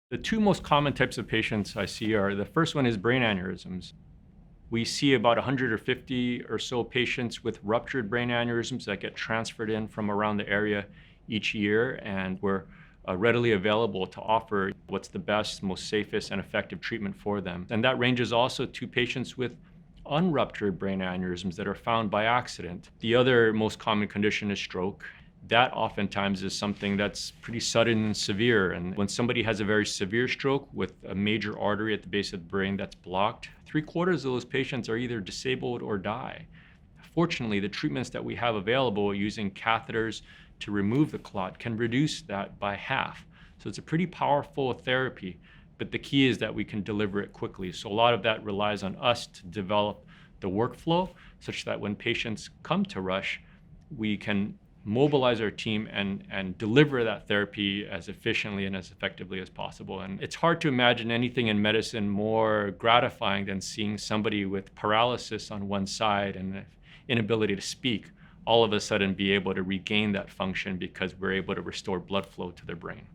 The two most common types of patients I see are, the first one is brain aneurysms. We see about 150 or so patients with ruptured brain aneurysms that get transferred in from around the area each year, and we're readily available to offer what's the best, most safest, and effective treatment for them. And that ranges also to patients with unruptured brain aneurysms that are found by accident. The other most common condition is stroke. That oftentimes is something that's pretty sudden and severe. And when somebody has a very severe stroke with a major artery at the base of the brain that's blocked, 3/4 of those patients are either disabled or die. Fortunately, the treatments that we have available using catheters to remove the clot can reduce that by half. So it's a pretty powerful therapy, but the key is that we can deliver it quickly. So a lot of that relies on us to develop the workflow such that when patients come to Rush, we can mobilize our team and deliver that therapy as efficiently and as effectively as possible. And it's hard to imagine anything in medicine more gratifying than seeing somebody with paralysis on one side and inability to speak all of a sudden be able to regain that function because we're able to restore blood flow to their brain.